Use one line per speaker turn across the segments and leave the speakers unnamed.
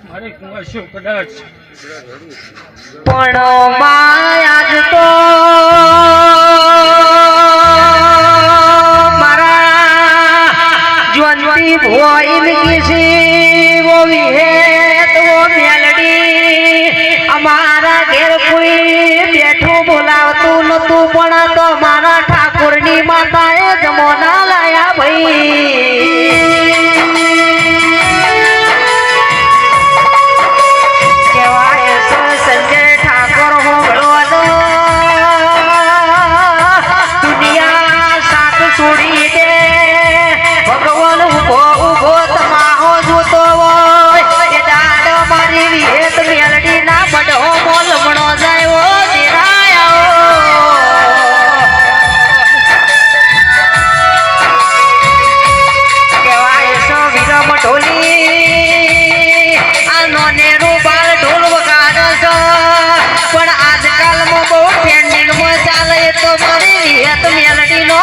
મારે કુંવાશો કદાચ
પણ આજ તો મારા જ્વંતી ભોઈન કિસી વો વિહેત વો મેલડી અમારા ઘેર કોઈ બેઠું બોલાવતું નતું પણ તો મારા ઠાકોરની માતાએ જમોના લાયા ભાઈ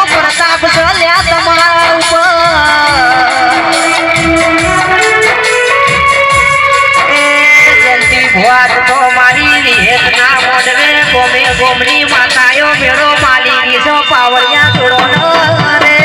પ્રતાપ ચલ્યા તમારા ઉપર જલ્દી ભુઆ તો મારી વિહેત ના મોડવે ગોમે ગોમની માતાયો મેળો માલી છો પાવળિયા છોડો રે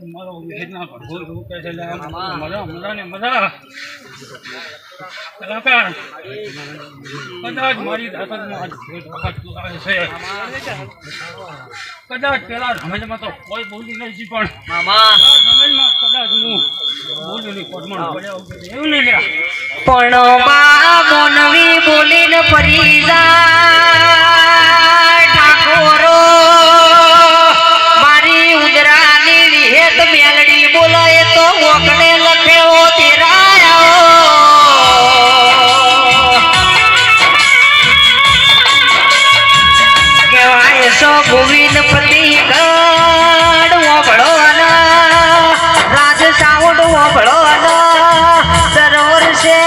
મારો વિહેતના ભરભો એવું કહે છે મજા કલાકાર કદાચ મારી દાતામાં આજ ભેટ વખત આવે છે કદાચ પેલા રમેશમાં તો કોઈ બોલ્યું નહીં પણ રમેશમાં કદાચ હું બોલ્યું નહીં પડમણ પડ્યા એવું નહીં લ્યા
પણ મોનવી બોલીને ફરી જાય ઠાકોરો મારી ઉદરાની વિહેત મેલડી બોલાય તો ઓકણે લખેવો તેરાયો કહેવાય સો ગોવિંદ પતિગઢ ઓભળો રાજ સાઉન્ડ ઓભળો દર વર્ષે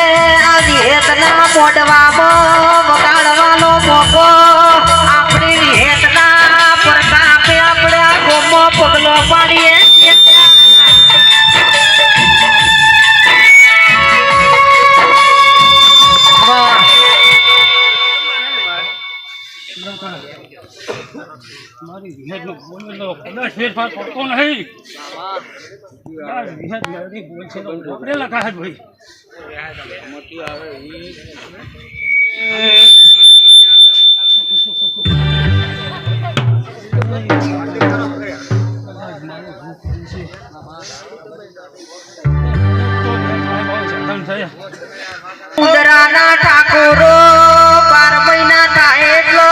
આ વિહેતના મોઢવામાં વગાડવાનો મોકો આપણી વિહેતના પ્રતાપે આપણે આ ગોમમાં પગલો પાડીએ
મારી વિહેતનો બોલેલો કદાચ ફેરફાર કરતો નહીં વિહેત મેળવી બોલ છે તો બોલેલા કાહે ભાઈ
ઉદરાના ઠાકોરો 12 મહિના થાય એટલો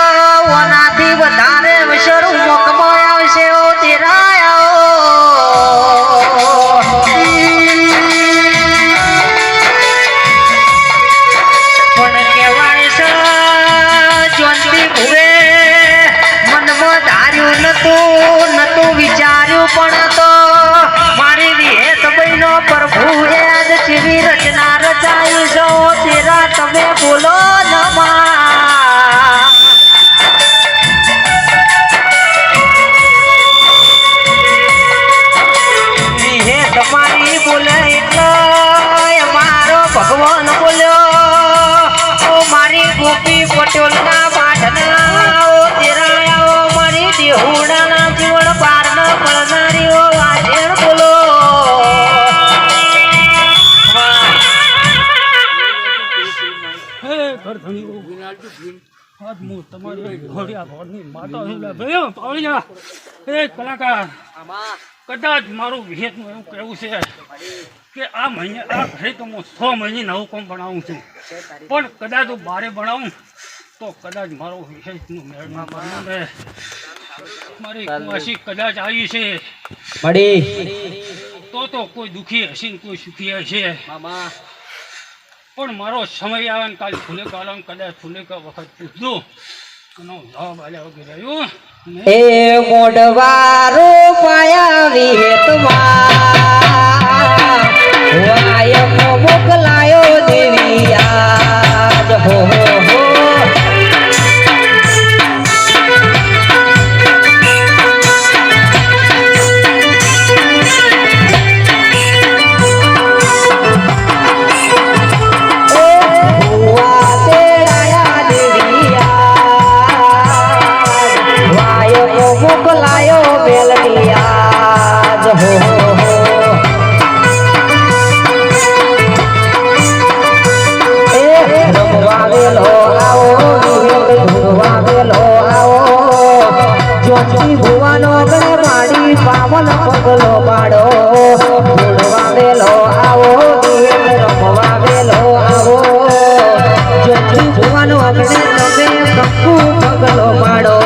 ઓનાથી વધારે વસરું મોકમાં આવશે ઓ તેરાયો પણ કહેવાય છે જ્વંતી ભુવે મનમાં ધાર્યું નતું વિચાર્યું પણ તો મારી વિહેત બહેનો પ્રભુએ આજ જેવી રચના રચાઈ છો તેરા તમે બોલો નમા વિહેત મારી બોલે એટલે મારો ભગવાન બોલ્યો મારી ગોપી પટેલના પાઠના તેરા મારી દેહુડાના જીવન પારના પડનારીઓ વાજેણ બોલો
કલાકાર કદાચ મારું વિહેતનું એવું કહેવું છે કે આ મહિને આ ઘરે તો હું 6 મહિને નવું કામ બનાવું છું પણ કદાચ હું બારે બનાવું તો કદાચ મારો વિહેતનું મેળમાં બને મારી કુવાસી કદાચ આવી છે તો તો કોઈ દુઃખી હશે ને કોઈ સુખી હશે
મામા
પણ મારો સમય આવે ને કાલ ફૂલે કાળા કદાચ ફૂલે કા વખત પૂછજો એનો જવાબ આલ્યા વગર રહ્યો
એ મોડવારો પાયા વિહેતમાં વાય મોકલાયો દેવી આજ હો મોકલાયો બેલડી આજ હો એ રમવા વેલો આવો ધૂળવા વેલો આવો જોતી ભુવાનો ગણે માડી પાવન પગલો પાડો ધૂળવા વેલો આવો રમવા વેલો આવો જોતી ભુવાનો ગણે તમે કંકુ પગલો પાડો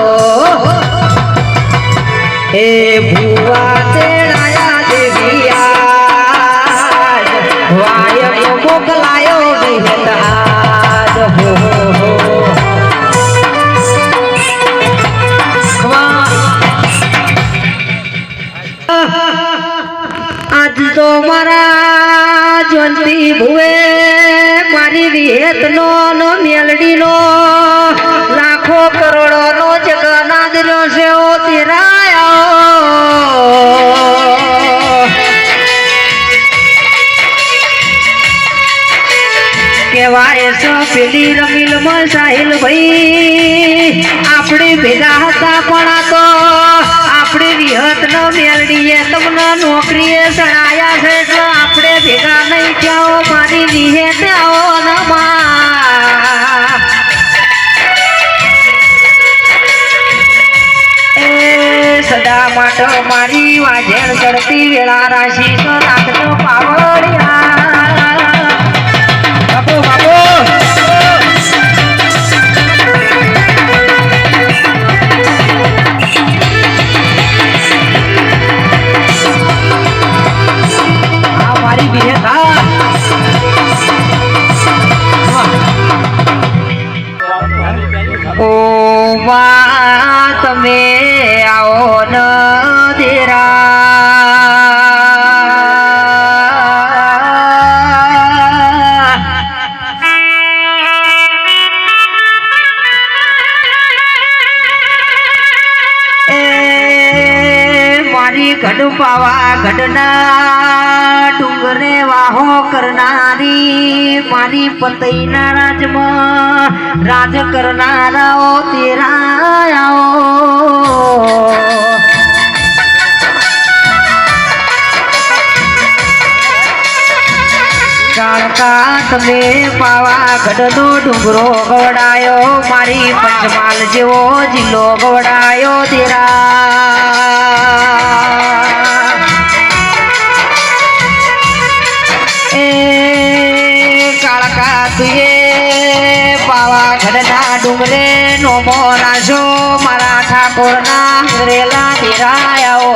એ ભુવા તેડાયા દેવિયા વાય મોકલાયો વિહતાજ હો આજ તો મારા જંતી ભુવે મારી વિહેતનો નો મેલડીનો લાખો કરોડો નો જગન્નાથ નો સેવો તેરા કેવાય છે પેલી રમીલ માં સાહિલ ભાઈ આપણે ભેગા હતા પણ આ તો આપણે વિહત ન મેલડીએ તમને નોકરીએ સણાયા છે એટલે આપણે ભેગા નહીં જાઓ મારી વિહેત આવો નમા એ સદા માટે મારી વાજેણ ચડતી વેળા રાશિ તો રાખજો પાવડિયા બાપુ બાપુ આ મારી વિહેત ઓ માં તમે આવો ન ગઢ પાવા ગઢના ડુંગરે વાહો કરનારી મારી પતઈના રાજમાં રાજ કરનારાઓ તેરા કાળકા તમે પાવા ગઢનો ડુંગરો ગવડાયો મારી પંચમહાલ જેવો જિલ્લો ગવડાયો તેરા પાવાગઢના ડુંગરે નો મોરાશો મારા ઠાકોરના રેલા ધીરાયાઓ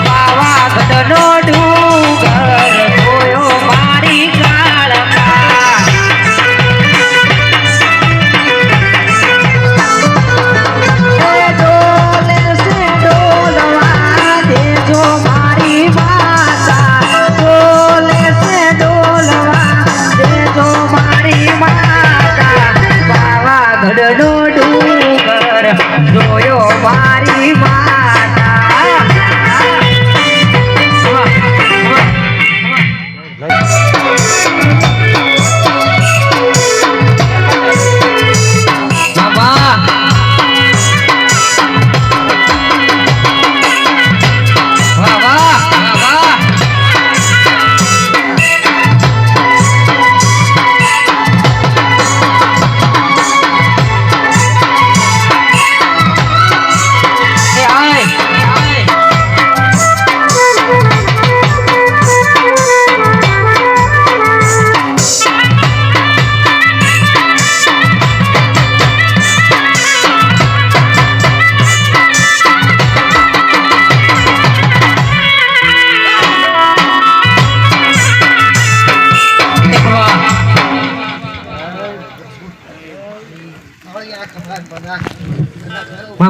પાવાગઢનો ડુંગર જોયો મારી કાળકા પાવાગઢનો ડુંગર જોયો મારી માતા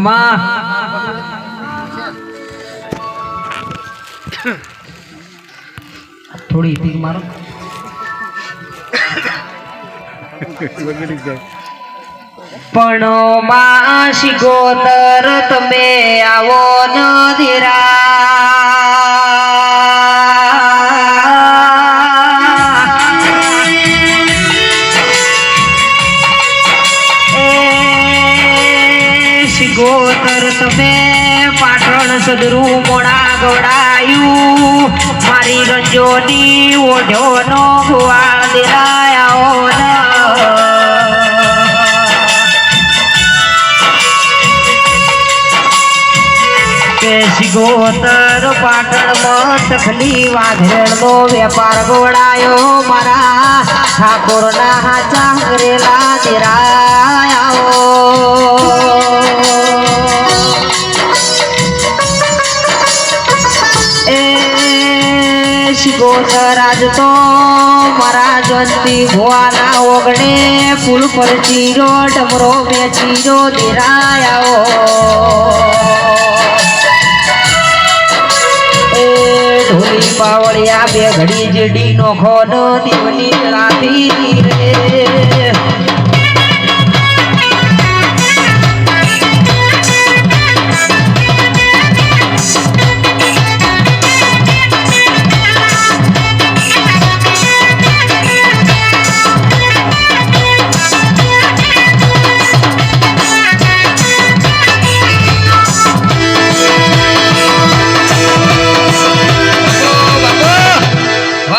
આમાં થોડી તીક મારો પણ માં શિગોતર તમે આવો ન શિગોતર તમે પાટણ સદરું મોડા ગોડાયું મારી રંજોની ઓઢો નો ગુવાળ દેરાયો શિગોતર પાટણમાં તખલી વાઘેણનો વેપાર ગોળાયો મારા ઠાકોરના હાચા કરેલા દેરાયો એ શિગોતર આજ તો મારા જંતી ભુવાના ઓગણે પુલ પર ચીરો ડમરો મેં ચીરો દેરાયો ઢોલી પાવળિયા બે ઘડી જેડી નો ખોડ દીવની રાતી રે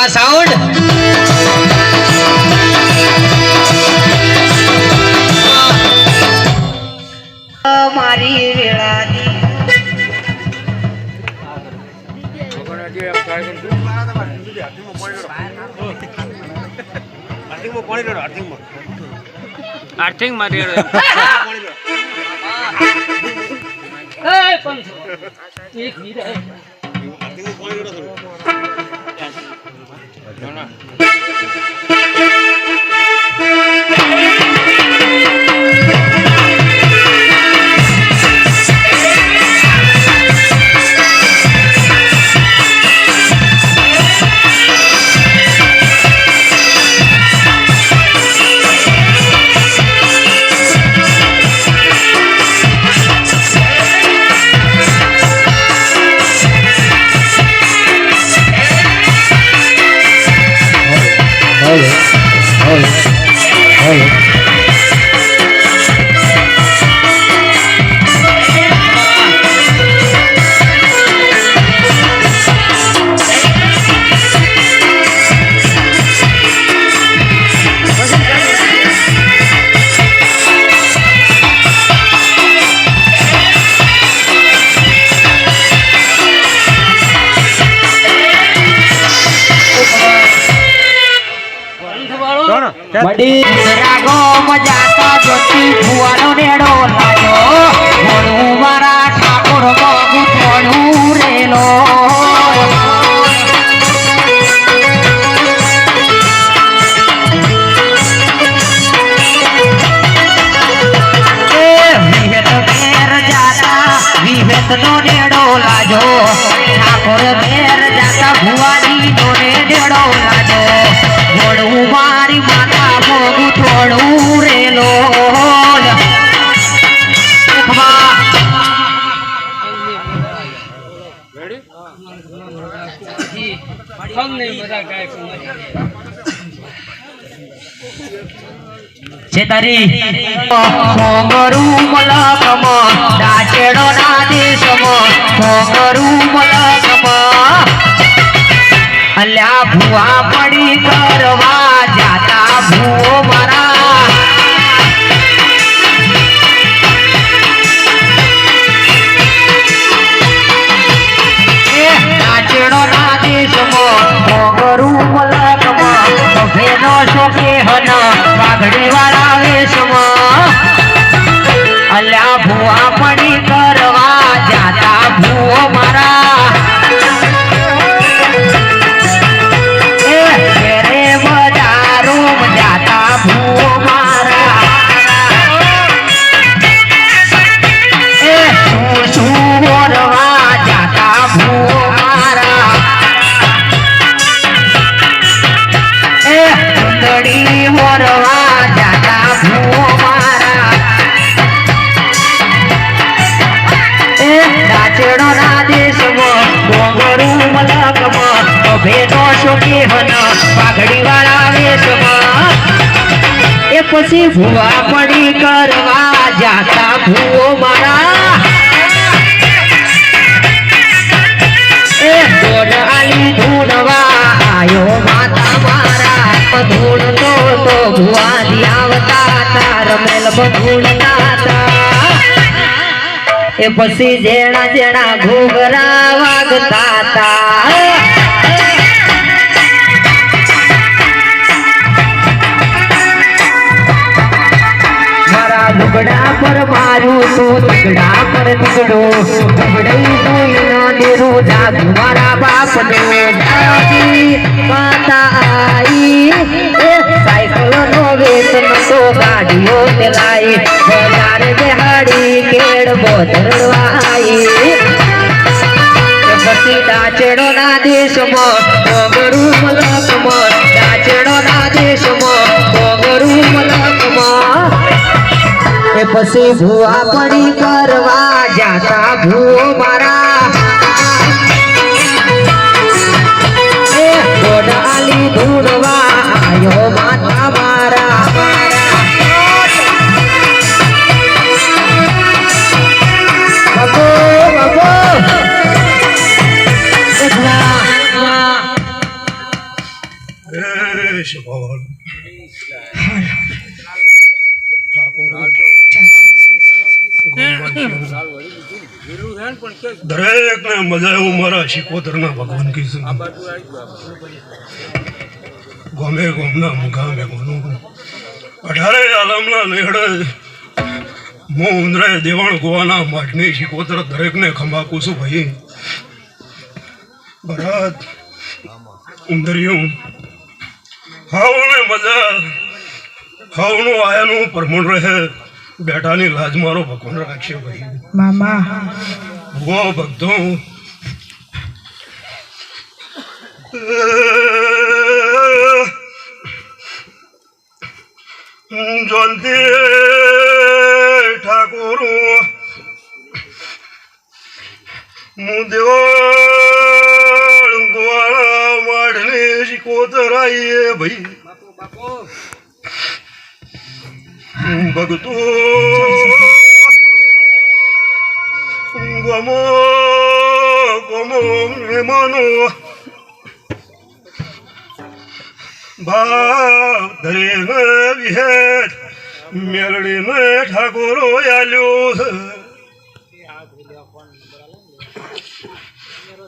સાઉન્ડ મારી વેળાની
આર્થિક મારી મડી રાગો મજાતા જોતી ભુવાનો નેડો લાગ્યો ભણું મારા ઠાકોર મોગું થોડું રેલો વિવેત નો નેડો લાજો ઠાકોર બેર જાતા ભુવાની નો નેડો લાજો ભણું મારી માતા મોગું થોડું રેલો છેતારી મોંગરું મલકમ દાચેડો ના દેશમાં મોંગરું મલકમ અલ્યા ભુવા પડી કરવા જાતા ભુવો મારા દાચેડો ના દેશમાં મોંગરું મલકમ ભેનો શોકે હન વાઘડી વાળા વેશમાં અલ્યા ભુવા પડી કરવા જાતા ભુવો મારા રે બજારો જાતા ભુવો
ચોકી હન પાઘડી વાળા વેશમાં એ પછી ભૂવા પડી કરવા જાતા ભૂવો મારા એ ધૂન આલી ધૂનવા આયો માતા મારા ધૂન તો ભૂવા દિયાવતા તા રમેલ ધૂન તાતા એ પછી જેણા જેણા ઘૂઘરા વાગતા તા મારા લુગડા પર મારું તો લુગડા પર લુગડો લુગડઈ જોઈને દેરું જાગ મારા બાપનો દાદી માતા આઈ એ સાયકલ નો વેતન તો ગાડીઓ ચલાઈ બજાર બેહાડી કેળ બોધરવાઈ પછી ડાચેડો ના દેશમાં ડોંગરું મલકમાં ડાચેડો ના દેશમાં ડોંગરું મલકમાં એ પછી ભૂવા પડી કરવા જાતા ભૂવો મારા એ ગોડાલી ધૂળવા આયો માતા મારા બાબો બાબો
દરેક ને મજા એવું મારા શિકોતરના ભગવાન કીધું ગમે ગમના મુગામે ગોનું 18 આલમના લેહડે મોંદરે દેવાણ ગોવાના માટની શિકોતર દરેકને ખંભાકું છું ભાઈ ભરત ઉંદરિયું હાવને મજા હાવનું આયાનું પરમણ રહે બેટાની લાજ મારો ભગવાન રાખશે ભાઈ
મામા
वो भक्तों जयंती ठाकुर मुदेव गोवाला वाढणे शिकोतराये भाई भगतो गमो गमो मेमानो भाव धरे न विहेत मेलडी न ठाकोरो आल्यो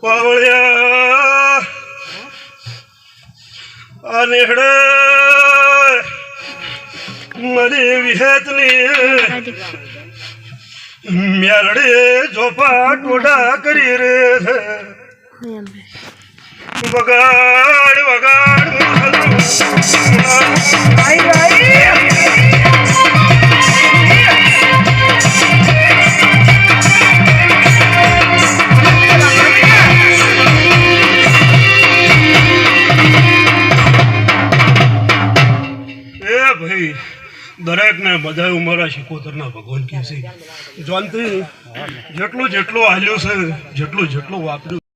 पावळ्या अनेहडे मरे विहेतनी मेलडे झोपा टोडा करी रे वगाड वगाड आई आई भाई દરેક ને બધા ઉમરા શિકોતરના ભગવાન કહે છે જાનતી જેટલું જેટલું હાલ્યું છે જેટલું જેટલું વાપર્યું